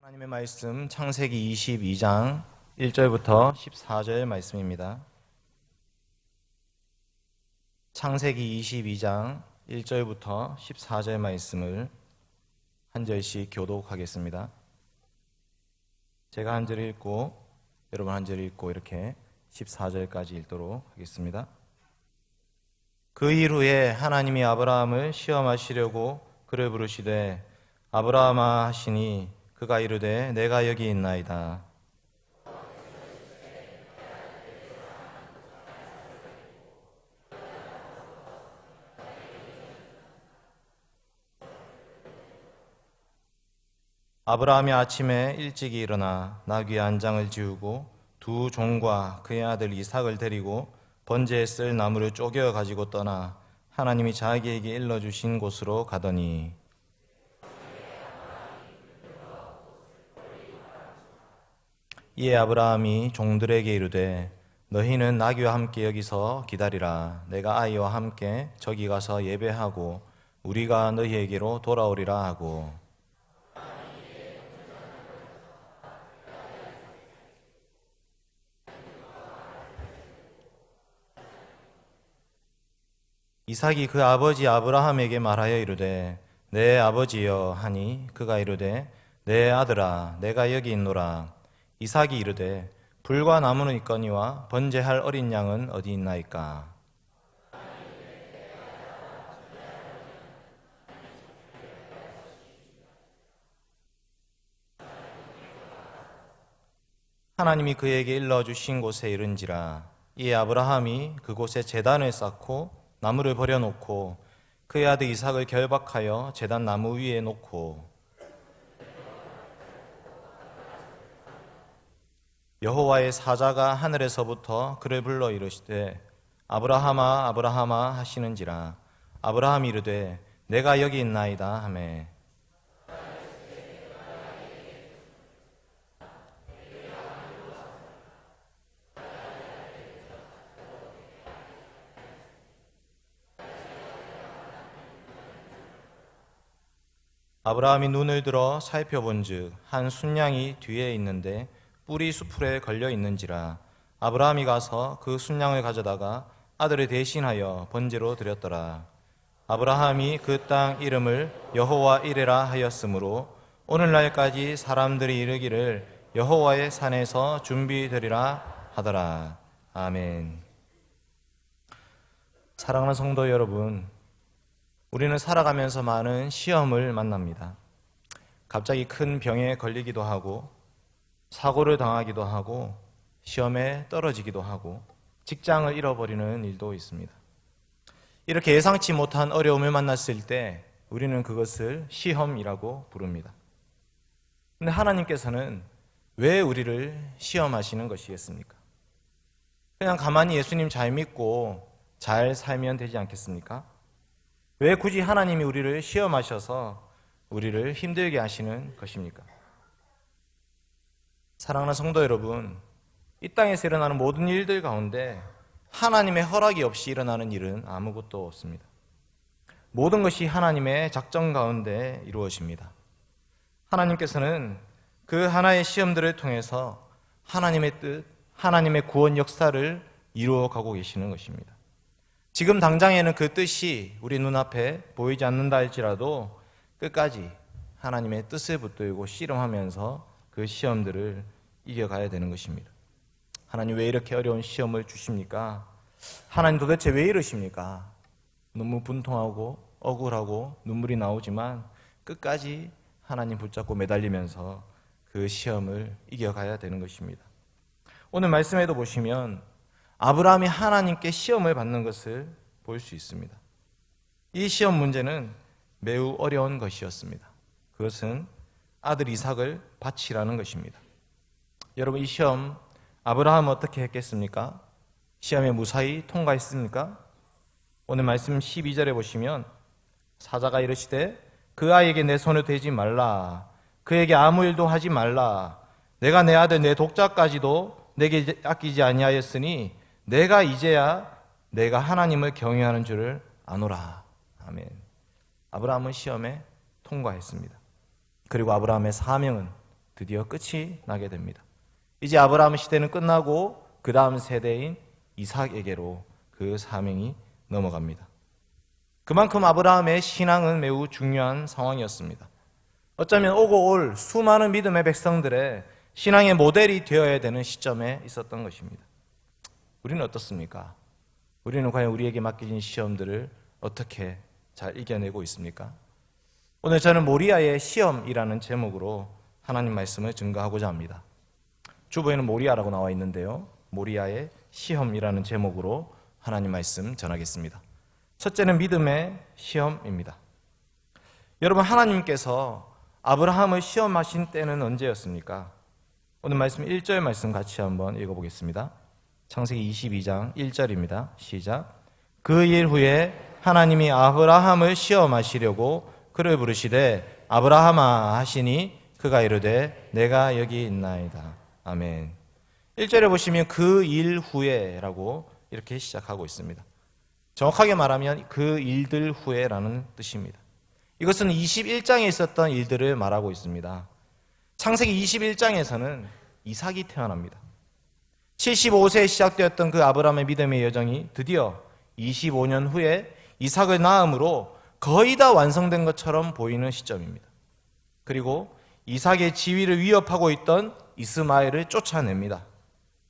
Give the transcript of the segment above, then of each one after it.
하나님의 말씀 창세기 22장 1절부터 14절 말씀입니다. 창세기 22장 1절부터 14절 말씀을 한 절씩 교독하겠습니다. 제가 한 절 읽고 여러분 한 절 읽고 이렇게 14절까지 읽도록 하겠습니다. 그 일 후에 하나님이 아브라함을 시험하시려고 그를 부르시되 아브라함아 하시니 그가 이르되 내가 여기 있나이다. 아브라함이 아침에 일찍이 일어나 나귀의 안장을 지우고 두 종과 그의 아들 이삭을 데리고 번제에 쓸 나무를 쪼개어 가지고 떠나 하나님이 자기에게 일러주신 곳으로 가더니 이에 아브라함이 종들에게 이르되 너희는 나귀와 함께 여기서 기다리라. 내가 아이와 함께 저기 가서 예배하고 우리가 너희에게로 돌아오리라 하고 이삭이 그 아버지 아브라함에게 말하여 이르되 내 아버지여 하니 그가 이르되 내 아들아 내가 여기 있노라. 이삭이 이르되 불과 나무는 있거니와 번제할 어린 양은 어디 있나이까. 하나님이 그에게 일러주신 곳에 이른지라. 이에 아브라함이 그곳에 제단을 쌓고 나무를 버려놓고 그의 아들 이삭을 결박하여 제단 나무 위에 놓고 여호와의 사자가 하늘에서부터 그를 불러 이르시되 아브라함아 아브라함아 하시는지라. 아브라함이 이르되 내가 여기 있나이다 하매 아브라함이 눈을 들어 살펴본즉 한 순양이 뒤에 있는데 뿔이 수풀에 걸려 있는지라. 아브라함이 가서 그 순양을 가져다가 아들을 대신하여 번제로 드렸더라. 아브라함이 그 땅 이름을 여호와 이레라 하였으므로 오늘날까지 사람들이 이르기를 여호와의 산에서 준비되리라 하더라. 아멘. 사랑하는 성도 여러분, 우리는 살아가면서 많은 시험을 만납니다. 갑자기 큰 병에 걸리기도 하고 사고를 당하기도 하고 시험에 떨어지기도 하고 직장을 잃어버리는 일도 있습니다. 이렇게 예상치 못한 어려움을 만났을 때 우리는 그것을 시험이라고 부릅니다. 근데 하나님께서는 왜 우리를 시험하시는 것이겠습니까? 그냥 가만히 예수님 잘 믿고 잘 살면 되지 않겠습니까? 왜 굳이 하나님이 우리를 시험하셔서 우리를 힘들게 하시는 것입니까? 사랑하는 성도 여러분, 이 땅에서 일어나는 모든 일들 가운데 하나님의 허락이 없이 일어나는 일은 아무것도 없습니다. 모든 것이 하나님의 작정 가운데 이루어집니다. 하나님께서는 그 하나의 시험들을 통해서 하나님의 뜻, 하나님의 구원 역사를 이루어가고 계시는 것입니다. 지금 당장에는 그 뜻이 우리 눈앞에 보이지 않는다 할지라도 끝까지 하나님의 뜻을 붙들고 씨름하면서 그 시험들을 이겨가야 되는 것입니다. 하나님 왜 이렇게 어려운 시험을 주십니까? 하나님 도대체 왜 이러십니까? 너무 분통하고 억울하고 눈물이 나오지만 끝까지 하나님 붙잡고 매달리면서 그 시험을 이겨가야 되는 것입니다. 오늘 말씀에도 보시면 아브라함이 하나님께 시험을 받는 것을 볼 수 있습니다. 이 시험 문제는 매우 어려운 것이었습니다. 그것은 아들 이삭을 바치라는 것입니다. 여러분, 이 시험 아브라함은 어떻게 했겠습니까? 시험에 무사히 통과했습니까? 오늘 말씀 12절에 보시면 사자가 이르시되 그 아이에게 내 손을 대지 말라. 그에게 아무 일도 하지 말라. 내가 내 아들 내 독자까지도 내게 아끼지 아니하였으니 내가 이제야 내가 하나님을 경외하는 줄을 아노라. 아멘. 아브라함은 시험에 통과했습니다. 그리고 아브라함의 사명은 드디어 끝이 나게 됩니다. 이제 아브라함의 시대는 끝나고 그 다음 세대인 이삭에게로 그 사명이 넘어갑니다. 그만큼 아브라함의 신앙은 매우 중요한 상황이었습니다. 어쩌면 오고 올 수많은 믿음의 백성들의 신앙의 모델이 되어야 되는 시점에 있었던 것입니다. 우리는 어떻습니까? 우리는 과연 우리에게 맡겨진 시험들을 어떻게 잘 이겨내고 있습니까? 오늘 저는 모리아의 시험이라는 제목으로 하나님 말씀을 증거하고자 합니다. 주보에는 모리아라고 나와 있는데요, 모리아의 시험이라는 제목으로 하나님 말씀 전하겠습니다. 첫째는 믿음의 시험입니다. 여러분, 하나님께서 아브라함을 시험하신 때는 언제였습니까? 오늘 말씀 1절 말씀 같이 한번 읽어보겠습니다. 창세기 22장 1절입니다. 시작. 그 일 후에 하나님이 아브라함을 시험하시려고 그를 부르시되 아브라함아 하시니 그가 이르되 내가 여기 있나이다. 아멘. 1절에 보시면 그 일 후에 라고 이렇게 시작하고 있습니다. 정확하게 말하면 그 일들 후에라는 뜻입니다. 이것은 21장에 있었던 일들을 말하고 있습니다. 창세기 21장에서는 이삭이 태어납니다. 75세에 시작되었던 그 아브라함의 믿음의 여정이 드디어 25년 후에 이삭을 낳음으로 거의 다 완성된 것처럼 보이는 시점입니다. 그리고 이삭의 지위를 위협하고 있던 이스마엘을 쫓아냅니다.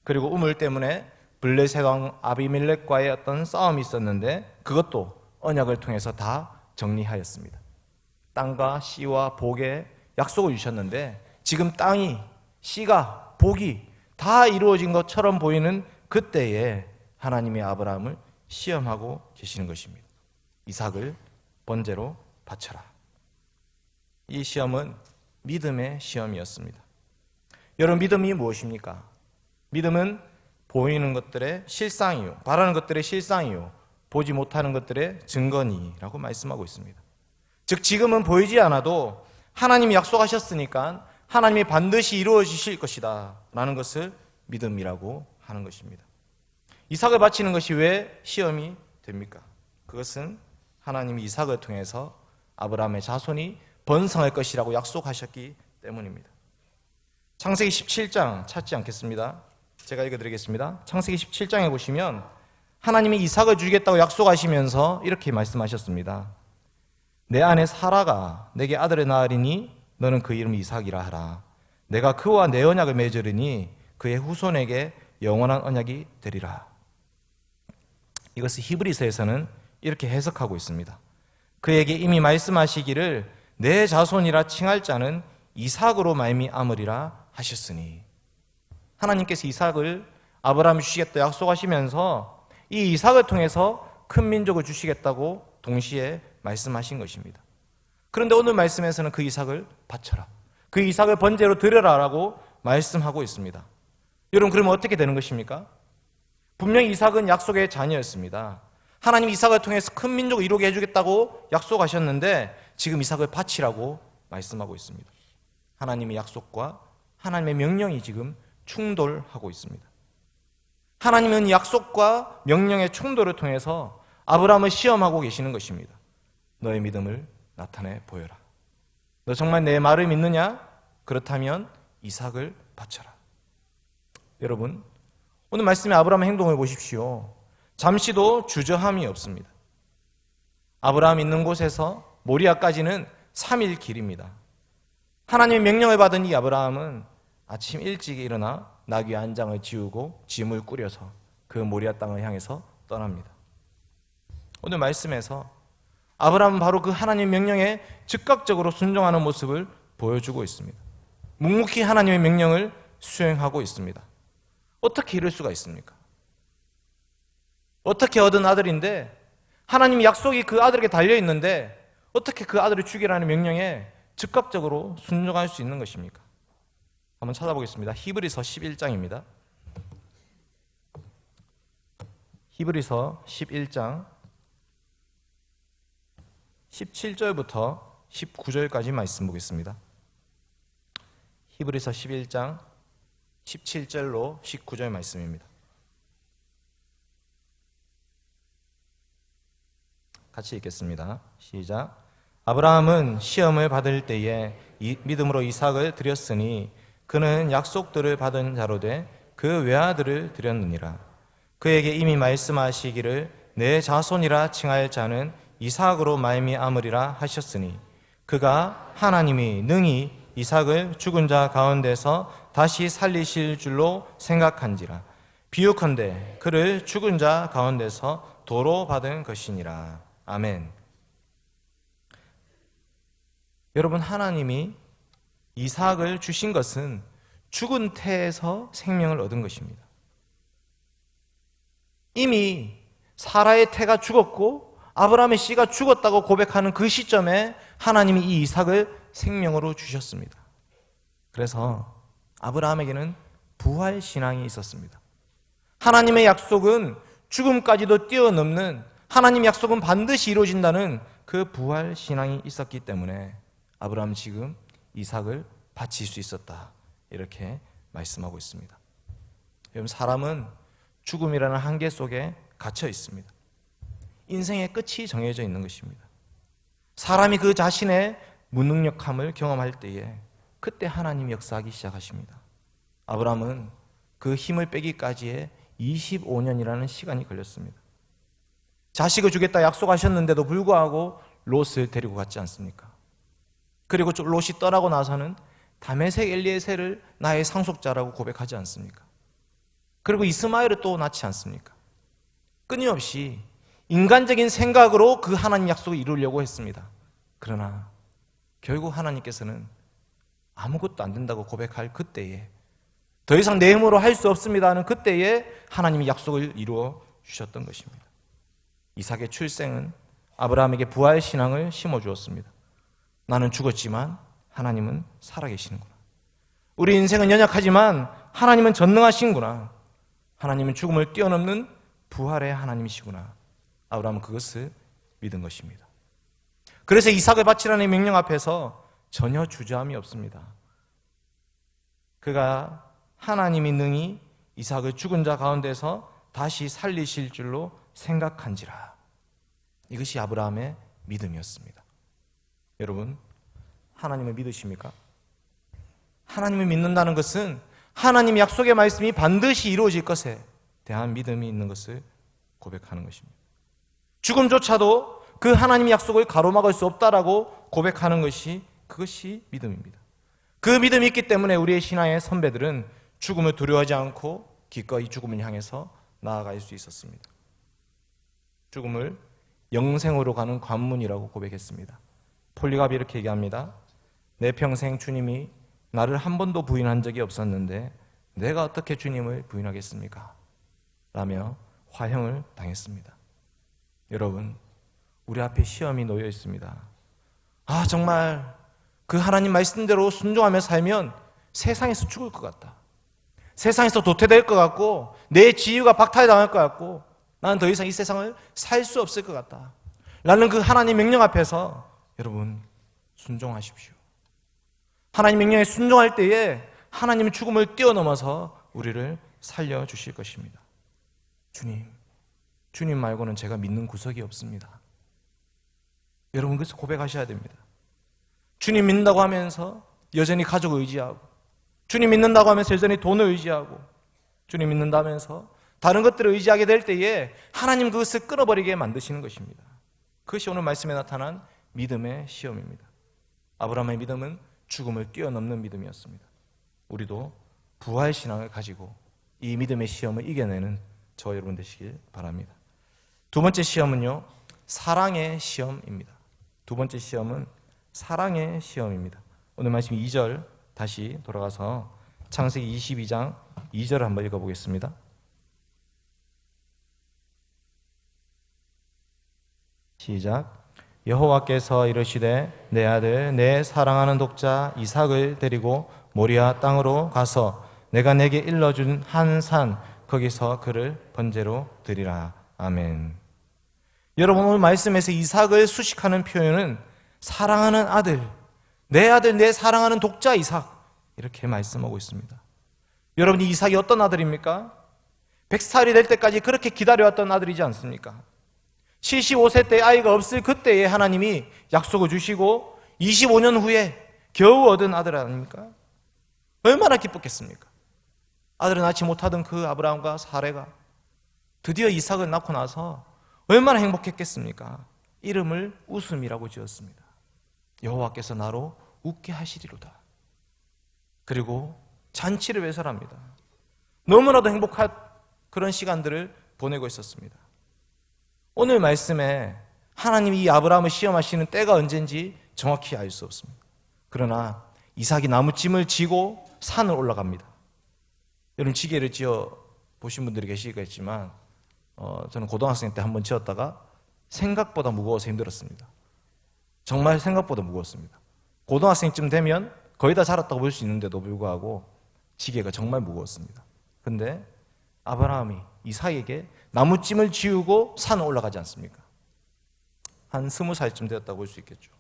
그리고 우물 때문에 블레셋 왕 아비멜렉과의 어떤 싸움이 있었는데 그것도 언약을 통해서 다 정리하였습니다. 땅과 씨와 복의 약속을 주셨는데 지금 땅이, 씨가, 복이 다 이루어진 것처럼 보이는 그때에 하나님이 아브라함을 시험하고 계시는 것입니다. 이삭을 번제로 바쳐라. 이 시험은 믿음의 시험이었습니다. 여러분, 믿음이 무엇입니까? 믿음은 보이는 것들의 실상이요, 바라는 것들의 실상이요, 보지 못하는 것들의 증거니라고 말씀하고 있습니다. 즉 지금은 보이지 않아도 하나님이 약속하셨으니까 하나님이 반드시 이루어 주실 것이다 라는 것을 믿음이라고 하는 것입니다. 이삭을 바치는 것이 왜 시험이 됩니까? 그것은 하나님이 이삭을 통해서 아브라함의 자손이 번성할 것이라고 약속하셨기 때문입니다. 창세기 17장 찾지 않겠습니다. 제가 읽어드리겠습니다. 창세기 17장에 보시면 하나님이 이삭을 주겠다고 약속하시면서 이렇게 말씀하셨습니다. 내 아내 사라가 내게 아들을 낳으리니 너는 그 이름을 이삭이라 하라. 내가 그와 내 언약을 맺으리니 그의 후손에게 영원한 언약이 되리라. 이것을 히브리서에서는 이렇게 해석하고 있습니다. 그에게 이미 말씀하시기를 내 자손이라 칭할 자는 이삭으로 말미암으리라 하셨으니, 하나님께서 이삭을 아브라함이 주시겠다 약속하시면서 이 이삭을 통해서 큰 민족을 주시겠다고 동시에 말씀하신 것입니다. 그런데 오늘 말씀에서는 그 이삭을 바쳐라, 그 이삭을 번제로 드려라 라고 말씀하고 있습니다. 여러분, 그러면 어떻게 되는 것입니까? 분명히 이삭은 약속의 자녀였습니다. 하나님 이삭을 통해서 큰 민족을 이루게 해주겠다고 약속하셨는데 지금 이삭을 바치라고 말씀하고 있습니다. 하나님의 약속과 하나님의 명령이 지금 충돌하고 있습니다. 하나님은 약속과 명령의 충돌을 통해서 아브라함을 시험하고 계시는 것입니다. 너의 믿음을 나타내 보여라. 너 정말 내 말을 믿느냐? 그렇다면 이삭을 바쳐라. 여러분, 오늘 말씀의 아브라함의 행동을 보십시오. 잠시도 주저함이 없습니다. 아브라함 있는 곳에서 모리아까지는 3일 길입니다. 하나님의 명령을 받은 이 아브라함은 아침 일찍 일어나 나귀 한 장을 지우고 짐을 꾸려서 그 모리아 땅을 향해서 떠납니다. 오늘 말씀에서 아브라함은 바로 그 하나님의 명령에 즉각적으로 순종하는 모습을 보여주고 있습니다. 묵묵히 하나님의 명령을 수행하고 있습니다. 어떻게 이럴 수가 있습니까? 어떻게 얻은 아들인데, 하나님의 약속이 그 아들에게 달려있는데 어떻게 그 아들을 죽이라는 명령에 즉각적으로 순종할 수 있는 것입니까? 한번 찾아보겠습니다. 히브리서 11장입니다. 히브리서 11장 17절부터 19절까지 말씀 보겠습니다. 히브리서 11장 17절로 19절 말씀입니다. 같이 읽겠습니다. 시작. 아브라함은 시험을 받을 때에 믿음으로 이삭을 드렸으니 그는 약속들을 받은 자로 돼 그 외아들을 드렸느니라. 그에게 이미 말씀하시기를 내 자손이라 칭할 자는 이삭으로 말미암으리라 하셨으니 그가 하나님이 능히 이삭을 죽은 자 가운데서 다시 살리실 줄로 생각한지라. 비유컨대 그를 죽은 자 가운데서 도로 받은 것이니라. 아멘. 여러분, 하나님이 이삭을 주신 것은 죽은 태에서 생명을 얻은 것입니다. 이미 사라의 태가 죽었고 아브라함의 씨가 죽었다고 고백하는 그 시점에 하나님이 이 이삭을 생명으로 주셨습니다. 그래서 아브라함에게는 부활 신앙이 있었습니다. 하나님의 약속은 죽음까지도 뛰어넘는, 하나님 약속은 반드시 이루어진다는 그 부활 신앙이 있었기 때문에 아브라함은 지금 이삭을 바칠 수 있었다, 이렇게 말씀하고 있습니다. 여러분, 사람은 죽음이라는 한계 속에 갇혀 있습니다. 인생의 끝이 정해져 있는 것입니다. 사람이 그 자신의 무능력함을 경험할 때에 그때 하나님이 역사하기 시작하십니다. 아브라함은 그 힘을 빼기까지의 25년이라는 시간이 걸렸습니다. 자식을 주겠다 약속하셨는데도 불구하고 롯을 데리고 갔지 않습니까? 그리고 롯이 떠나고 나서는 다메섹 엘리에셀을 나의 상속자라고 고백하지 않습니까? 그리고 이스마엘을 또 낳지 않습니까? 끊임없이 인간적인 생각으로 그 하나님 약속을 이루려고 했습니다. 그러나 결국 하나님께서는 아무것도 안 된다고 고백할 그때에, 더 이상 내 힘으로 할 수 없습니다 하는 그때에 하나님이 약속을 이루어 주셨던 것입니다. 이삭의 출생은 아브라함에게 부활 신앙을 심어주었습니다. 나는 죽었지만 하나님은 살아계시는구나. 우리 인생은 연약하지만 하나님은 전능하신구나. 하나님은 죽음을 뛰어넘는 부활의 하나님이시구나. 아브라함은 그것을 믿은 것입니다. 그래서 이삭을 바치라는 명령 앞에서 전혀 주저함이 없습니다. 그가 하나님이 능히 이삭을 죽은 자 가운데서 다시 살리실 줄로 생각한지라. 이것이 아브라함의 믿음이었습니다. 여러분, 하나님을 믿으십니까? 하나님을 믿는다는 것은 하나님 약속의 말씀이 반드시 이루어질 것에 대한 믿음이 있는 것을 고백하는 것입니다. 죽음조차도 그 하나님의 약속을 가로막을 수 없다라고 고백하는 것이, 그것이 믿음입니다. 그 믿음이 있기 때문에 우리의 신앙의 선배들은 죽음을 두려워하지 않고 기꺼이 죽음을 향해서 나아갈 수 있었습니다. 죽음을 영생으로 가는 관문이라고 고백했습니다. 폴리갑이 이렇게 얘기합니다. 내 평생 주님이 나를 한 번도 부인한 적이 없었는데 내가 어떻게 주님을 부인하겠습니까? 라며 화형을 당했습니다. 여러분, 우리 앞에 시험이 놓여 있습니다. 정말 그 하나님 말씀대로 순종하며 살면 세상에서 죽을 것 같다. 세상에서 도태될 것 같고 내 지위가 박탈당할 것 같고 나는 더 이상 이 세상을 살 수 없을 것 같다 라는 그 하나님 명령 앞에서 여러분, 순종하십시오. 하나님 명령에 순종할 때에 하나님은 죽음을 뛰어넘어서 우리를 살려주실 것입니다. 주님 말고는 제가 믿는 구석이 없습니다. 여러분, 그래서 고백하셔야 됩니다. 주님 믿는다고 하면서 여전히 가족을 의지하고, 주님 믿는다고 하면서 여전히 돈을 의지하고, 주님 믿는다면서 다른 것들을 의지하게 될 때에 하나님 그것을 끊어버리게 만드시는 것입니다. 그것이 오늘 말씀에 나타난 믿음의 시험입니다. 아브라함의 믿음은 죽음을 뛰어넘는 믿음이었습니다. 우리도 부활 신앙을 가지고 이 믿음의 시험을 이겨내는 저 여러분 되시길 바랍니다. 두 번째 시험은요, 사랑의 시험입니다. 두 번째 시험은 사랑의 시험입니다. 오늘 말씀 2절 다시 돌아가서 창세기 22장 2절을 한번 읽어보겠습니다. 시작. 여호와께서 이르시되 내 아들 내 사랑하는 독자 이삭을 데리고 모리아 땅으로 가서 내가 내게 일러준 한 산 거기서 그를 번제로 드리라. 아멘. 여러분, 오늘 말씀에서 이삭을 수식하는 표현은 사랑하는 아들, 내 사랑하는 독자 이삭, 이렇게 말씀하고 있습니다. 여러분, 이 이삭이 어떤 아들입니까? 100살이 될 때까지 그렇게 기다려왔던 아들이지 않습니까? 75세 때 아이가 없을 그때에 하나님이 약속을 주시고 25년 후에 겨우 얻은 아들 아닙니까? 얼마나 기뻤겠습니까? 아들을 낳지 못하던 그 아브라함과 사레가 드디어 이삭을 낳고 나서 얼마나 행복했겠습니까? 이름을 웃음이라고 지었습니다. 여호와께서 나로 웃게 하시리로다. 그리고 잔치를 외설합니다. 너무나도 행복한 그런 시간들을 보내고 있었습니다. 오늘 말씀에 하나님이 이 아브라함을 시험하시는 때가 언젠지 정확히 알 수 없습니다. 그러나 이삭이 나무찜을 지고 산을 올라갑니다. 여러분 지게를 지어 보신 분들이 계시겠지만 저는 고등학생 때 한번 지었다가 생각보다 무거워서 힘들었습니다. 정말 생각보다 무거웠습니다. 고등학생쯤 되면 거의 다 자랐다고 볼 수 있는데도 불구하고 지게가 정말 무거웠습니다. 근데 아브라함이 이삭에게 나무찜을 지우고 산을 올라가지 않습니까? 한 20살쯤 되었다고 볼 수 있겠죠.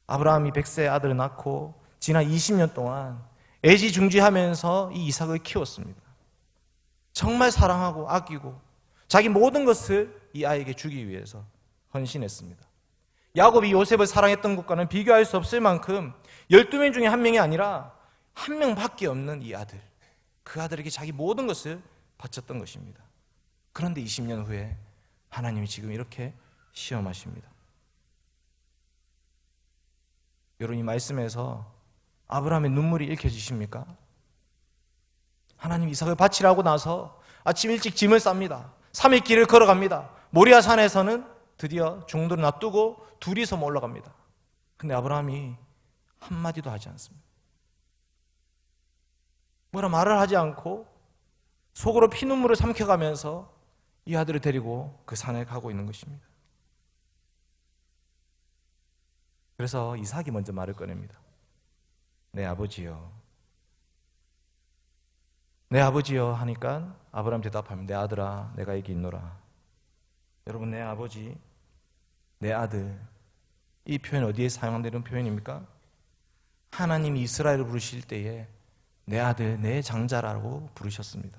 아브라함이 100세의 아들을 낳고 지난 20년 동안 애지중지하면서 이 이삭을 키웠습니다. 정말 사랑하고 아끼고 자기 모든 것을 이 아이에게 주기 위해서 헌신했습니다. 야곱이 요셉을 사랑했던 것과는 비교할 수 없을 만큼 12명 중에 한 명이 아니라 한 명밖에 없는 이 아들, 그 아들에게 자기 모든 것을 바쳤던 것입니다. 그런데 20년 후에 하나님이 지금 이렇게 시험하십니다. 여러분 이 말씀에서 아브라함의 눈물이 읽혀지십니까? 하나님 이삭을 바치라고 나서 아침 일찍 짐을 쌉니다. 3일 길을 걸어갑니다. 모리아 산에서는 드디어 종들을 놔두고 둘이서 올라갑니다. 근데 아브라함이 한마디도 하지 않습니다. 뭐라 말을 하지 않고 속으로 피눈물을 삼켜가면서 이 아들을 데리고 그 산에 가고 있는 것입니다. 그래서 이삭이 먼저 말을 꺼냅니다. 내 아버지요. 내 아버지요 하니까 아브라함 대답합니다. 내 아들아, 내가 여기 있노라. 여러분, 내 아버지, 내 아들, 이 표현 어디에 사용되는 표현입니까? 하나님이 이스라엘을 부르실 때에 내 아들, 내 장자라고 부르셨습니다.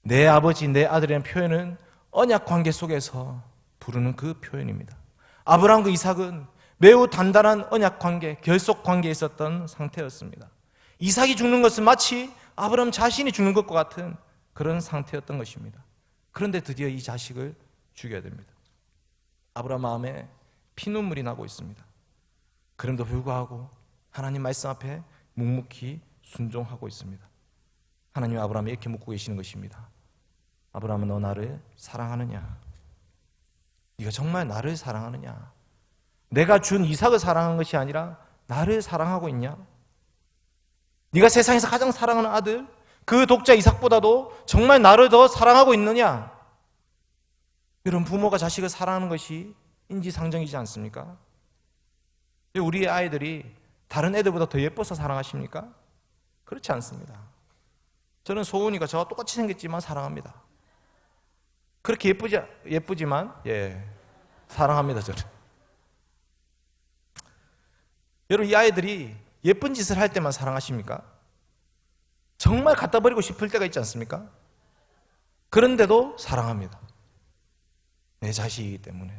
내 아버지, 내 아들이라는 표현은 언약 관계 속에서 부르는 그 표현입니다. 아브라함과 이삭은 매우 단단한 언약 관계, 결속 관계에 있었던 상태였습니다. 이삭이 죽는 것은 마치 아브라함 자신이 죽는 것과 같은 그런 상태였던 것입니다. 그런데 드디어 이 자식을 죽여야 됩니다. 아브라함 마음에 피눈물이 나고 있습니다. 그럼에도 불구하고 하나님 말씀 앞에 묵묵히 순종하고 있습니다. 하나님 아브라함이 이렇게 묻고 계시는 것입니다. 아브라함은 너 나를 사랑하느냐? 네가 정말 나를 사랑하느냐? 내가 준 이삭을 사랑한 것이 아니라 나를 사랑하고 있냐? 네가 세상에서 가장 사랑하는 아들, 그 독자 이삭보다도 정말 나를 더 사랑하고 있느냐? 이런 부모가 자식을 사랑하는 것이 인지상정이지 않습니까? 우리 아이들이 다른 애들보다 더 예뻐서 사랑하십니까? 그렇지 않습니다. 저는 소은이가 저와 똑같이 생겼지만 사랑합니다. 그렇게 예쁘지만 사랑합니다. 저는. 여러분, 이 아이들이 예쁜 짓을 할 때만 사랑하십니까? 정말 갖다 버리고 싶을 때가 있지 않습니까? 그런데도 사랑합니다. 내 자식이기 때문에.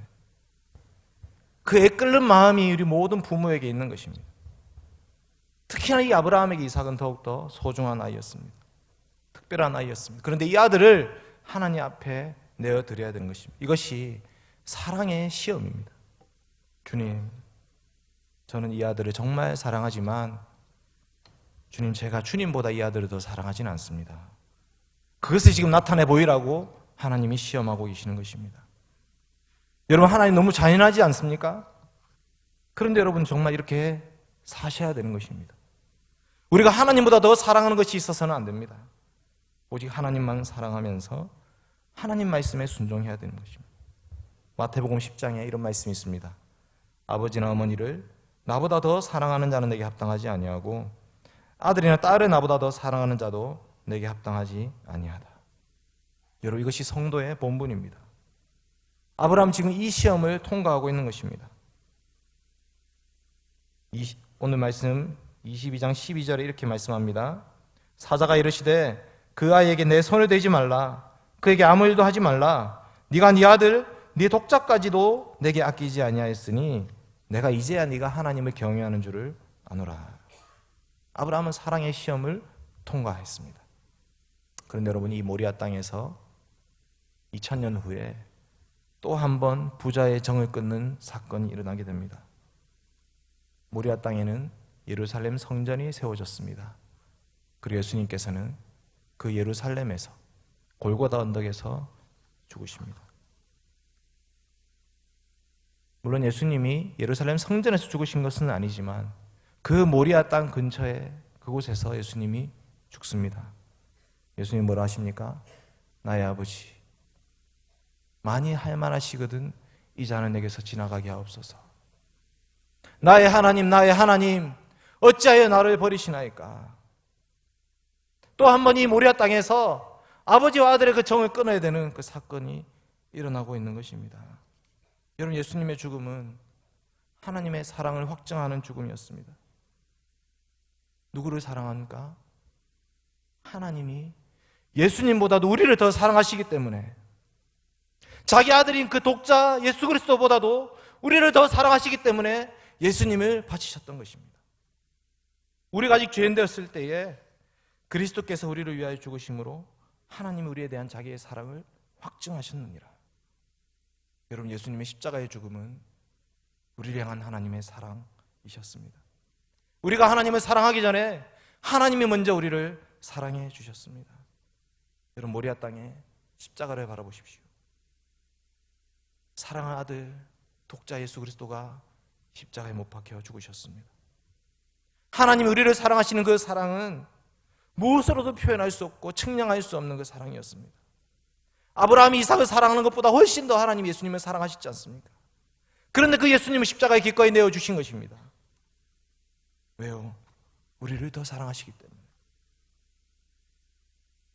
그 애끓는 마음이 우리 모든 부모에게 있는 것입니다. 특히나 이 아브라함에게 이삭은 더욱더 소중한 아이였습니다. 특별한 아이였습니다. 그런데 이 아들을 하나님 앞에 내어드려야 되는 것입니다. 이것이 사랑의 시험입니다. 주님, 저는 이 아들을 정말 사랑하지만 주님, 제가 주님보다 이 아들을 더 사랑하지는 않습니다. 그것을 지금 나타내 보이라고 하나님이 시험하고 계시는 것입니다. 여러분, 하나님 너무 잔인하지 않습니까? 그런데 여러분 정말 이렇게 사셔야 되는 것입니다. 우리가 하나님보다 더 사랑하는 것이 있어서는 안 됩니다. 오직 하나님만 사랑하면서 하나님 말씀에 순종해야 되는 것입니다. 마태복음 10장에 이런 말씀이 있습니다. 아버지나 어머니를 나보다 더 사랑하는 자는 내게 합당하지 아니하고 아들이나 딸을 나보다 더 사랑하는 자도 내게 합당하지 아니하다. 여러분, 이것이 성도의 본분입니다. 아브라함 지금 이 시험을 통과하고 있는 것입니다. 오늘 말씀 22장 12절에 이렇게 말씀합니다. 사자가 이르시되 그 아이에게 내 손을 대지 말라. 그에게 아무 일도 하지 말라. 네가 네 아들 네 독자까지도 내게 아끼지 아니하였으니 내가 이제야 네가 하나님을 경외하는 줄을 아노라. 아브라함은 사랑의 시험을 통과했습니다. 그런데 여러분, 이 모리아 땅에서 2000년 후에 또 한 번 부자의 정을 끊는 사건이 일어나게 됩니다. 모리아 땅에는 예루살렘 성전이 세워졌습니다. 그리고 예수님께서는 그 예루살렘에서 골고다 언덕에서 죽으십니다. 물론 예수님이 예루살렘 성전에서 죽으신 것은 아니지만 그 모리아 땅 근처에 그곳에서 예수님이 죽습니다. 예수님이 뭐라 하십니까? 나의 아버지, 많이 할만하시거든 이 잔을 내게서 지나가게 하옵소서. 나의 하나님, 어찌하여 나를 버리시나이까? 또 한 번 이 모리아 땅에서 아버지와 아들의 그 정을 끊어야 되는 그 사건이 일어나고 있는 것입니다. 여러분, 예수님의 죽음은 하나님의 사랑을 확증하는 죽음이었습니다. 누구를 사랑합니까? 하나님이 예수님보다도 우리를 더 사랑하시기 때문에, 자기 아들인 그 독자 예수 그리스도보다도 우리를 더 사랑하시기 때문에 예수님을 바치셨던 것입니다. 우리가 아직 죄인 되었을 때에 그리스도께서 우리를 위하여 죽으심으로 하나님이 우리에 대한 자기의 사랑을 확증하셨느니라. 여러분, 예수님의 십자가의 죽음은 우리를 향한 하나님의 사랑이셨습니다. 우리가 하나님을 사랑하기 전에 하나님이 먼저 우리를 사랑해 주셨습니다. 여러분, 모리아 땅에 십자가를 바라보십시오. 사랑하는 아들 독자 예수 그리스도가 십자가에 못 박혀 죽으셨습니다. 하나님이 우리를 사랑하시는 그 사랑은 무엇으로도 표현할 수 없고 측량할 수 없는 그 사랑이었습니다. 아브라함이 이삭을 사랑하는 것보다 훨씬 더 하나님이 예수님을 사랑하시지 않습니까? 그런데 그 예수님을 십자가에 기꺼이 내어주신 것입니다. 왜요? 우리를 더 사랑하시기 때문에.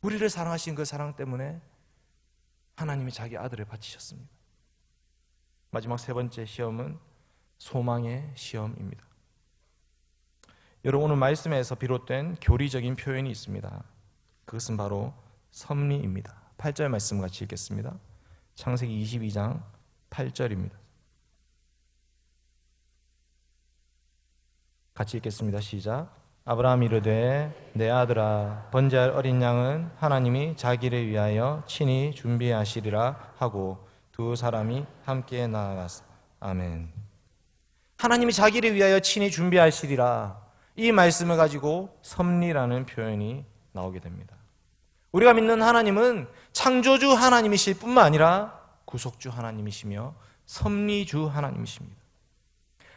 우리를 사랑하신 그 사랑 때문에 하나님이 자기 아들을 바치셨습니다. 마지막 세 번째 시험은 소망의 시험입니다. 여러분, 오늘 말씀에서 비롯된 교리적인 표현이 있습니다. 그것은 바로 섭리입니다. 8절 말씀 같이 읽겠습니다. 창세기 22장 8절입니다. 같이 읽겠습니다. 시작. 아브라함이 이르되 내 아들아, 번제할 어린 양은 하나님이 자기를 위하여 친히 준비하시리라 하고 두 사람이 함께 나아갔다. 아멘. 하나님이 자기를 위하여 친히 준비하시리라, 이 말씀을 가지고 섭리라는 표현이 나오게 됩니다. 우리가 믿는 하나님은 창조주 하나님이실 뿐만 아니라 구속주 하나님이시며 섭리주 하나님이십니다.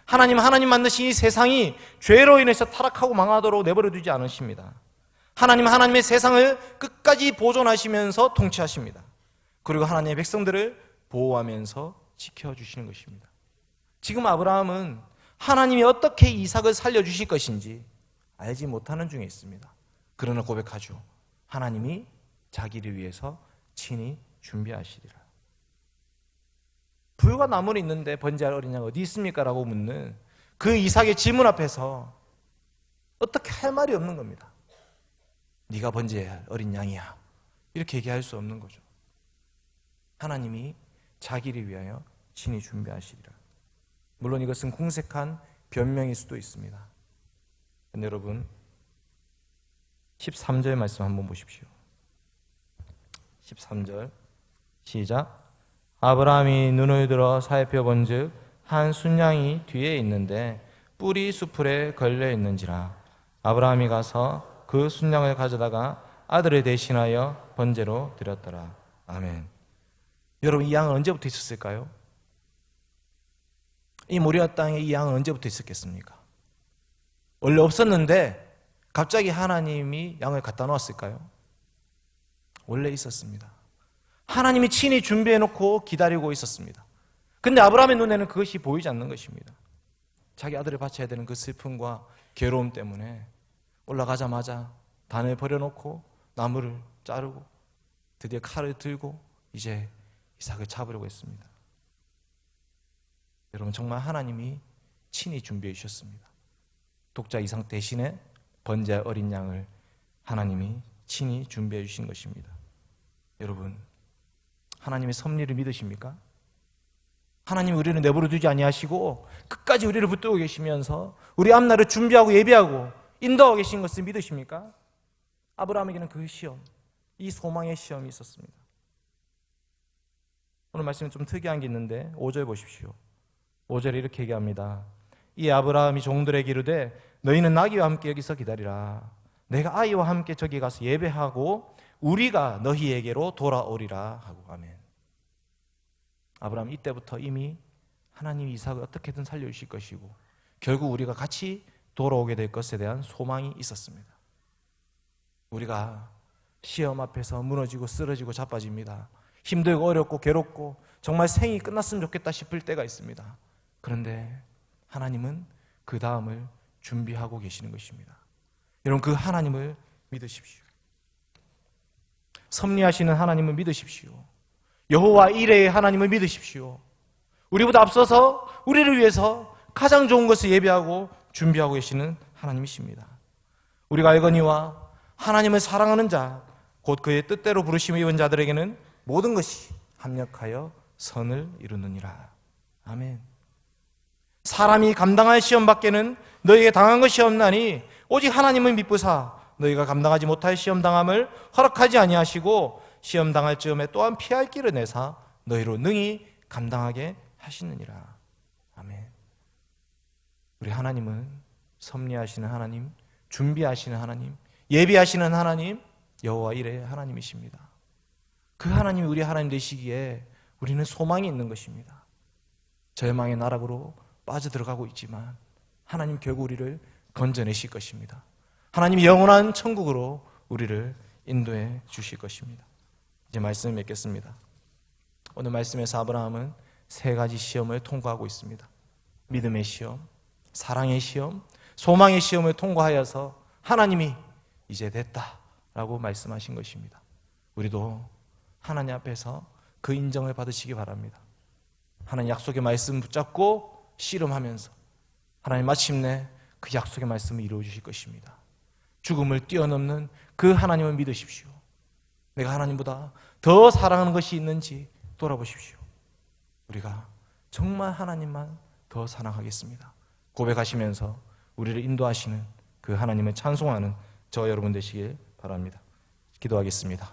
하나님 만드신 이 세상이 죄로 인해서 타락하고 망하도록 내버려 두지 않으십니다. 하나님의 세상을 끝까지 보존하시면서 통치하십니다. 그리고 하나님의 백성들을 보호하면서 지켜주시는 것입니다. 지금 아브라함은 하나님이 어떻게 이삭을 살려주실 것인지 알지 못하는 중에 있습니다. 그러나 고백하죠. 하나님이 자기를 위해서 친히 준비하시리라. 불과 나물이 있는데 번제할 어린 양 어디 있습니까? 라고 묻는 그 이삭의 질문 앞에서 어떻게 할 말이 없는 겁니다. 네가 번제할 어린 양이야, 이렇게 얘기할 수 없는 거죠. 하나님이 자기를 위하여 친히 준비하시리라. 물론 이것은 궁색한 변명일 수도 있습니다. 여러분, 13절 말씀 한번 보십시오. 13절 시작. 아브라함이 눈을 들어 살펴본즉 한 순양이 뒤에 있는데 뿔이 수풀에 걸려 있는지라. 아브라함이 가서 그 순양을 가져다가 아들을 대신하여 번제로 드렸더라. 아멘. 여러분, 이 양은 언제부터 있었을까요? 이 모리아 땅에 이 양은 언제부터 있었겠습니까? 원래 없었는데 갑자기 하나님이 양을 갖다 놓았을까요? 원래 있었습니다. 하나님이 친히 준비해놓고 기다리고 있었습니다. 근데 아브라함의 눈에는 그것이 보이지 않는 것입니다. 자기 아들을 바쳐야 되는 그 슬픔과 괴로움 때문에 올라가자마자 단을 버려놓고 나무를 자르고 드디어 칼을 들고 이제 이삭을 잡으려고 했습니다. 여러분, 정말 하나님이 친히 준비해 주셨습니다. 독자 이삭 대신에 번제할 어린 양을 하나님이 친히 준비해 주신 것입니다. 여러분, 하나님의 섭리를 믿으십니까? 하나님 우리를 내버려 두지 아니하시고 끝까지 우리를 붙들고 계시면서 우리 앞날을 준비하고 예비하고 인도하고 계신 것을 믿으십니까? 아브라함에게는 그 시험, 이 소망의 시험이 있었습니다. 오늘 말씀에 좀 특이한 게 있는데 5절 보십시오. 5절에 이렇게 얘기합니다. 이 아브라함이 종들에게 이르되 너희는 나귀와 함께 여기서 기다리라. 내가 아이와 함께 저기 가서 예배하고 우리가 너희에게로 돌아오리라 하고. 아멘. 아브라함 이때부터 이미 하나님이 이삭을 어떻게든 살려주실 것이고 결국 우리가 같이 돌아오게 될 것에 대한 소망이 있었습니다. 우리가 시험 앞에서 무너지고 쓰러지고 자빠집니다. 힘들고 어렵고 괴롭고 정말 생이 끝났으면 좋겠다 싶을 때가 있습니다. 그런데 하나님은 그 다음을 준비하고 계시는 것입니다. 여러분, 그 하나님을 믿으십시오. 섭리하시는 하나님을 믿으십시오. 여호와 이레의 하나님을 믿으십시오. 우리보다 앞서서 우리를 위해서 가장 좋은 것을 예비하고 준비하고 계시는 하나님이십니다. 우리가 알거니와 하나님을 사랑하는 자, 곧 그의 뜻대로 부르심을 입은 자들에게는 모든 것이 합력하여 선을 이루느니라. 아멘. 사람이 감당할 시험 밖에는 너희에게 당한 것이 없나니 오직 하나님을 믿부사 너희가 감당하지 못할 시험 당함을 허락하지 아니하시고 시험 당할 즈음에 또한 피할 길을 내사 너희로 능히 감당하게 하시느니라. 아멘. 우리 하나님은 섭리하시는 하나님, 준비하시는 하나님, 예비하시는 하나님, 여호와 이레의 하나님이십니다. 그 하나님이 우리 하나님 되시기에 우리는 소망이 있는 것입니다. 절망의 나락으로 빠져들어가고 있지만 하나님 결국 우리를 건져내실 것입니다. 하나님이 영원한 천국으로 우리를 인도해 주실 것입니다. 이제 말씀을 맺겠습니다. 오늘 말씀에서 아브라함은 세 가지 시험을 통과하고 있습니다. 믿음의 시험, 사랑의 시험, 소망의 시험을 통과하여서 하나님이 이제 됐다라고 말씀하신 것입니다. 우리도 하나님 앞에서 그 인정을 받으시기 바랍니다. 하나님 약속의 말씀 붙잡고 씨름하면서 하나님 마침내 그 약속의 말씀을 이루어 주실 것입니다. 죽음을 뛰어넘는 그 하나님을 믿으십시오. 내가 하나님보다 더 사랑하는 것이 있는지 돌아보십시오. 우리가 정말 하나님만 더 사랑하겠습니다. 고백하시면서 우리를 인도하시는 그 하나님을 찬송하는 저 여러분 되시길 바랍니다. 기도하겠습니다.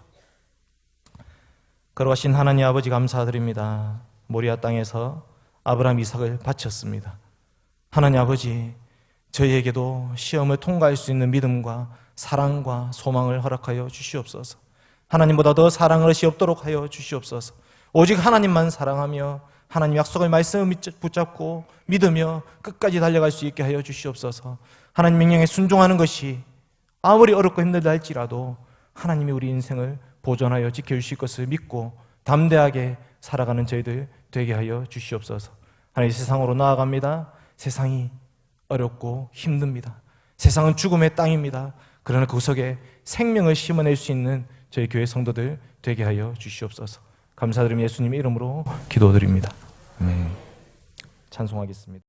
거룩하신 하나님 아버지 감사드립니다. 모리아 땅에서 아브라함 이삭을 바쳤습니다. 하나님 아버지, 저희에게도 시험을 통과할 수 있는 믿음과 사랑과 소망을 허락하여 주시옵소서. 하나님보다 더 사랑할 것이 없도록 하여 주시옵소서. 오직 하나님만 사랑하며 하나님 약속의 말씀을 붙잡고 믿으며 끝까지 달려갈 수 있게 하여 주시옵소서. 하나님 명령에 순종하는 것이 아무리 어렵고 힘들다 할지라도 하나님이 우리 인생을 보존하여 지켜주실 것을 믿고 담대하게 살아가는 저희들 되게 하여 주시옵소서. 하나님, 세상으로 나아갑니다. 세상이 어렵고 힘듭니다. 세상은 죽음의 땅입니다. 그러나 그 속에 생명을 심어낼 수 있는 저희 교회 성도들 되게 하여 주시옵소서. 감사드리며 예수님의 이름으로 기도드립니다. 찬송하겠습니다.